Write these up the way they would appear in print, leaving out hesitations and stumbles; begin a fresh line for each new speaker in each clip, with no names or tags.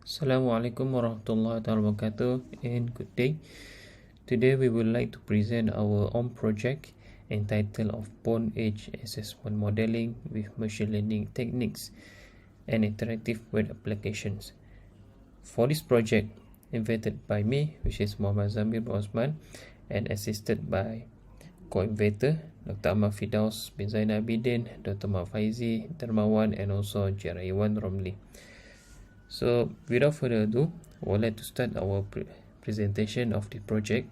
Assalamualaikum warahmatullahi wabarakatuh and good day. Today we would like to present our own project entitled of Bone Age Assessment Modeling with Machine Learning Techniques and Interactive Web Applications. For this project, invented by me, which is Muhammad Zamir Osman, and assisted by co-inventor Dr. Ahmad Fidaus bin Zainal Abidin, Dr. Mak Faizi Dermawan, and also Jeraiwan Romli. So without further ado, I would like to start our presentation of the project.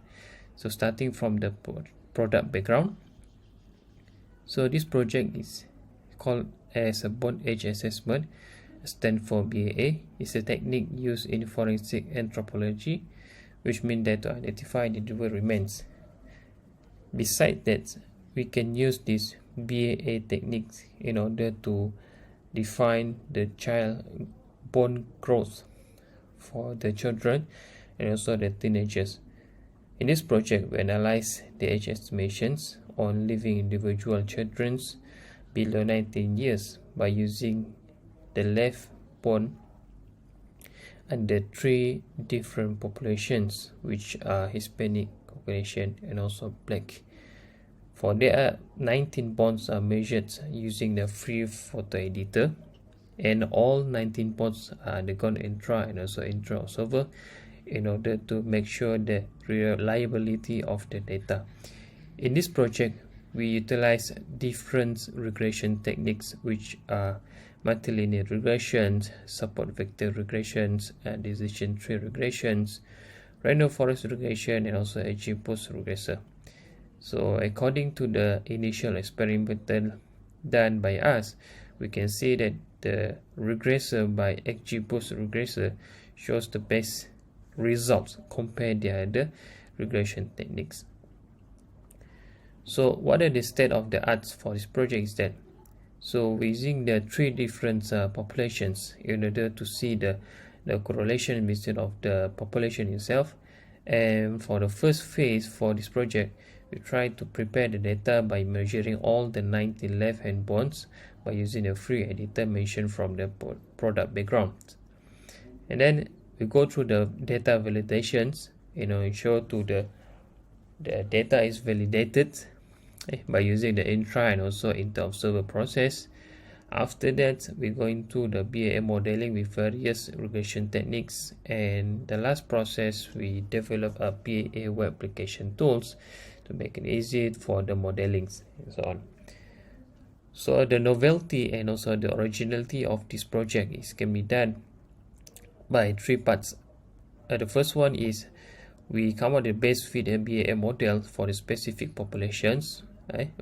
So starting from the product background. So this project is called as a bone age assessment, stand for BAA. It's a technique used in forensic anthropology, which means that to identify individual remains. Besides that, we can use this BAA techniques in order to define the child bone growth for the children and also the teenagers. In this project, we analyze the age estimations on living individual children below 19 years by using the left bone under three different populations, which are Hispanic, Caucasian, and also Black. For there, 19 bones are measured using the free photo editor, and all 19 bones are undergone intra and also intra observer in order to make sure the reliability of the data. In this project, we utilize different regression techniques, which are multilinear regressions, support vector regressions, and decision tree regressions, random forest regression, and also XGBoost Regressor. So according to the initial experimental done by us, we can see that the regressor by XGBoost Regressor shows the best results compared to the other regression techniques. So what are the state of the art for this project is that, so we're using the three different populations in order to see the correlation between of the population itself. And for the first phase for this project, we try to prepare the data by measuring all the 19 left-hand bones by using a free editor mentioned from the product background. And then we go through the data validations, ensure to the data is validated by using the intra and also inter observer process. After that, we go into the BAA modeling with various regression techniques, and the last process, we develop a BAA web application tools to make it easy for the modelings and so on. So the novelty and also the originality of this project can be done by three parts. The first one is we come up with the best fit and BAA model for the specific populations,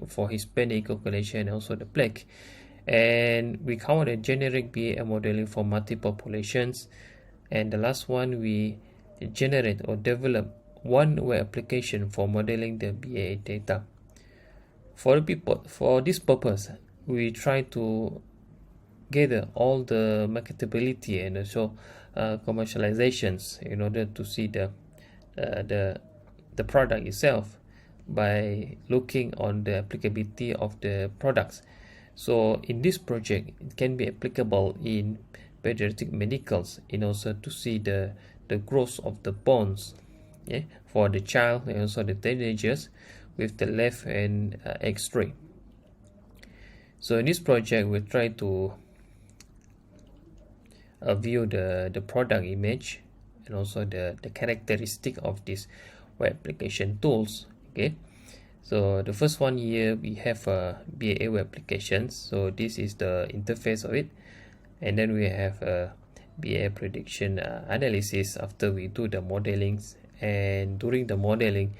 for Hispanic, Caucasian, and also the Black. And we come up with a generic BAA modeling for multiple populations. And the last one, we generate or develop one web application for modeling the BAA data. For this purpose, we try to gather all the marketability and also commercializations in order to see the product itself by looking on the applicability of the products. So in this project, it can be applicable in pediatric medicals in also to see the growth of the bones for the child and also the teenagers with the left and X-ray. So in this project, we try to view the product image and also the characteristic of this web application tools. Okay, so the first one here, we have a BAA web applications. So this is the interface of it, and then we have a BAA prediction analysis after we do the modelings. And during the modeling,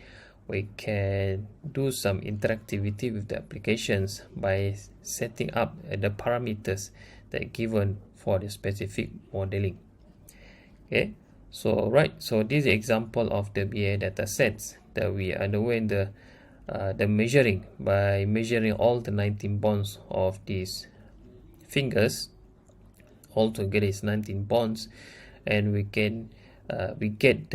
we can do some interactivity with the applications by setting up the parameters that are given for the specific modeling. Okay, so so this is an example of the BAA data sets that we underwent the measuring by measuring all the 19 bones of these fingers. Altogether is 19 bones, and we get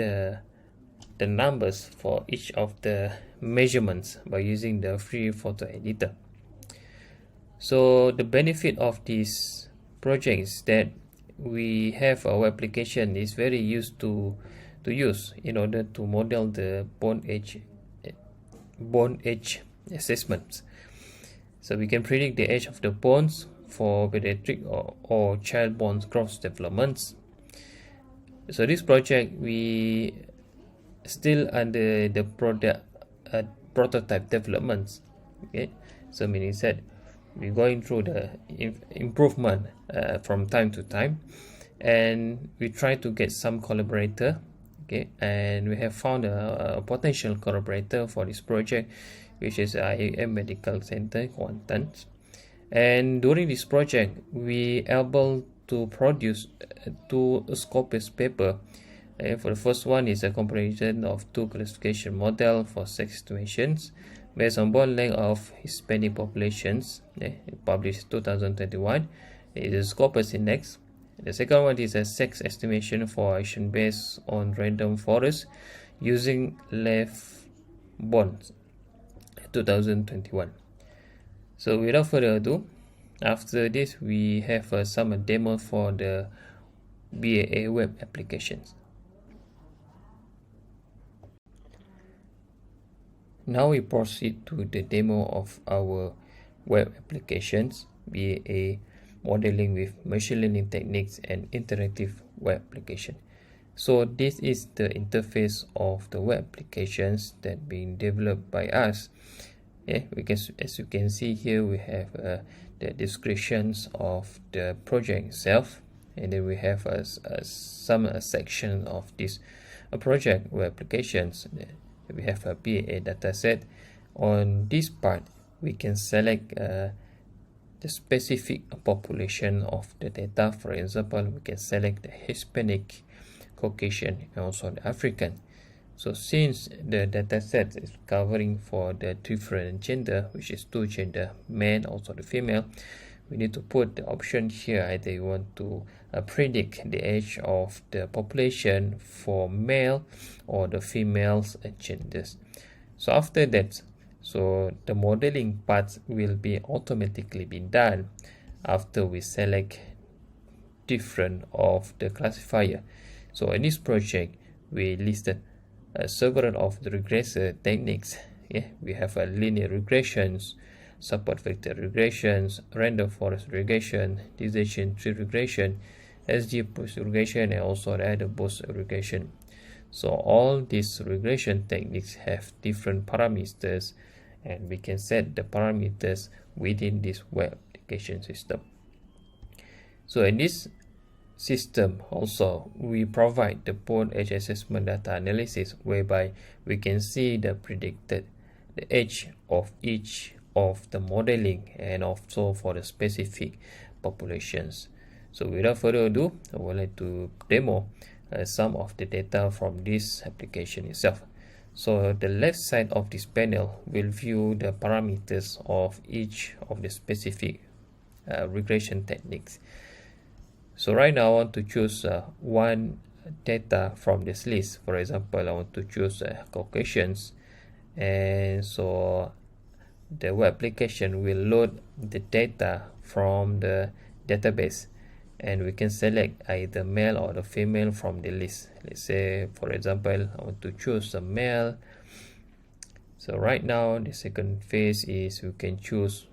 the numbers for each of the measurements by using the free photo editor. So the benefit of this project is that we have our application is very used to use in order to model the bone age assessments. So we can predict the age of the bones for pediatric or child bones growth developments. So this project we still under the prototype developments. Okay, so meaning that we're going through the improvement from time to time, and we try to get some collaborator. Okay, and we have found a potential collaborator for this project, which is IAM Medical Center Kuantan. And during this project, we able to produce two Scopus paper. For the first one is a comparison of two classification model for sex estimations based on bone length of Hispanic populations, published 2021. It is Scopus index. The second one is a sex estimation for Asian based on random forest using left bones, 2021. So without further ado, after this we have some demo for the BAA web applications. Now we proceed to the demo of our web applications, BAA modeling with machine learning techniques and interactive web application. So this is the interface of the web applications that being developed by us. As you can see here, we have the descriptions of the project itself, and then we have some section of this project web applications. We have a BAA dataset. On this part, we can select the specific population of the data. For example, we can select the Hispanic, Caucasian, and also the African. So since the dataset is covering for the different gender, which is two gender, man also the female, we need to put the option here. Either you want to predict the age of the population for male or the females genders. So after that, so the modeling part will be automatically be done after we select different of the classifier. So in this project, we listed several of the regressor techniques. We have a linear regressions, support vector regressions, random forest regression, decision tree regression, XGBoost regression, and also the XGBoost regression. So all these regression techniques have different parameters, and we can set the parameters within this web application system. So in this system also, we provide the bone age assessment data analysis, whereby we can see the predicted the age of each of the modeling and also for the specific populations. So without further ado, I would like to demo some of the data from this application itself. So the left side of this panel will view the parameters of each of the specific regression techniques. So right now I want to choose one data from this list. For example, I want to choose Caucasians, and so the web application will load the data from the database, and we can select either male or the female from the list. Let's say, for example, I want to choose a male. So right now the second phase is we can choose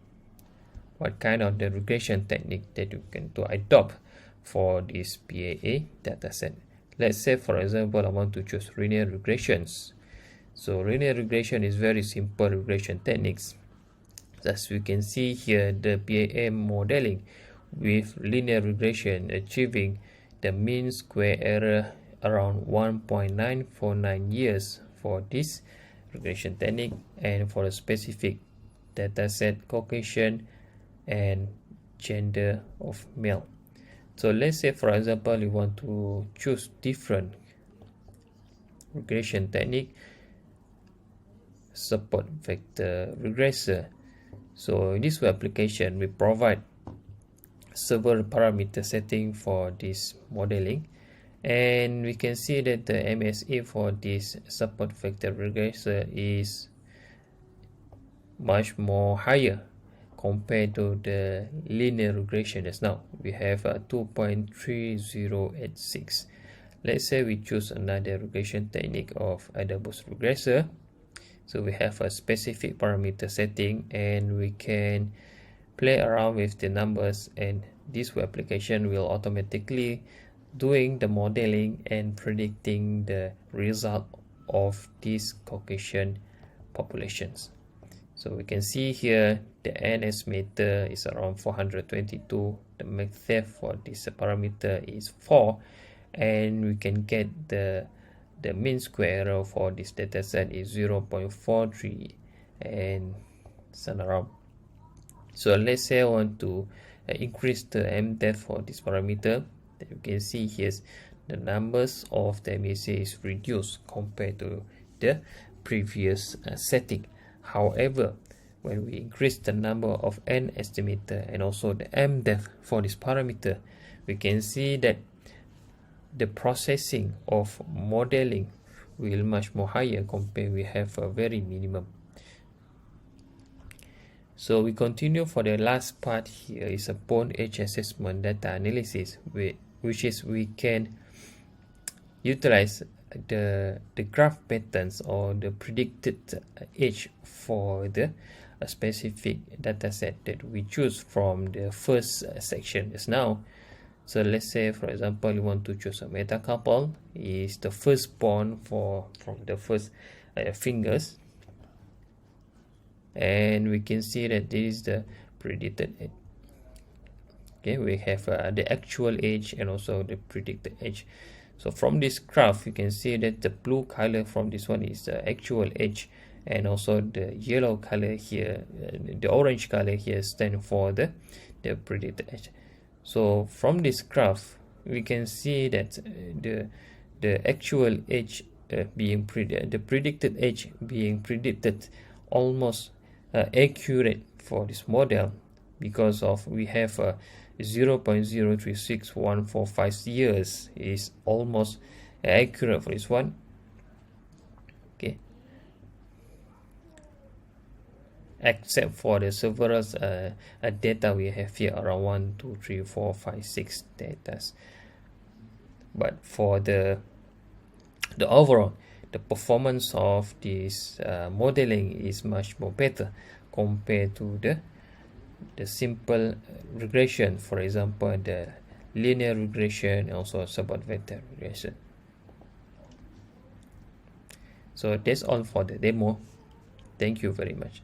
what kind of the regression technique that you can to adopt for this BAA dataset. Let's say, for example, I want to choose linear regressions. So linear regression is very simple regression techniques. As we can see here, the BAA modeling with linear regression achieving the mean square error around 1.949 years for this regression technique, and for a specific dataset Caucasian and gender of male. So let's say, for example, you want to choose different regression technique, support vector regressor. So in this web application, we provide several parameter setting for this modeling, and we can see that the MSE for this support vector regressor is much more higher compared to the linear regression just now. We have 2.3086. Let's say we choose another regression technique of XGBoost Regressor. So we have a specific parameter setting, and we can play around with the numbers, and this application will automatically doing the modeling and predicting the result of these Caucasian populations. So we can see here the n estimator is around 422. The math for this parameter is 4, and we can get the mean square error for this data set is 0.43 and some around. So let's say I want to increase the m depth for this parameter. You can see here the numbers of the MSA is reduced compared to the previous setting. However, when we increase the number of n estimator and also the m depth for this parameter, we can see that the processing of modeling will much more higher compared we have a very minimum. So we continue for the last part here is a bone age assessment data analysis, which is we can utilize the graph patterns or the predicted age for the specific data set that we choose from the first section just now. So let's say, for example, you want to choose a meta couple is the first bone from the first fingers, and we can see that this is the predicted age. Okay, we have the actual age and also the predicted age. So from this graph, you can see that the blue color from this one is the actual age, and also the yellow color here, the orange color here stand for the predicted age. So from this graph, we can see that the actual age being the predicted age being predicted almost accurate for this model, because of we have 0.036145 years is almost accurate for this one. Okay, except for the several data we have here around 1, 2, 3, 4, 5, 6 data. But for the overall, the performance of this modeling is much more better compared to the simple regression, for example the linear regression and also support vector regression. So that's all for the demo. Thank you very much.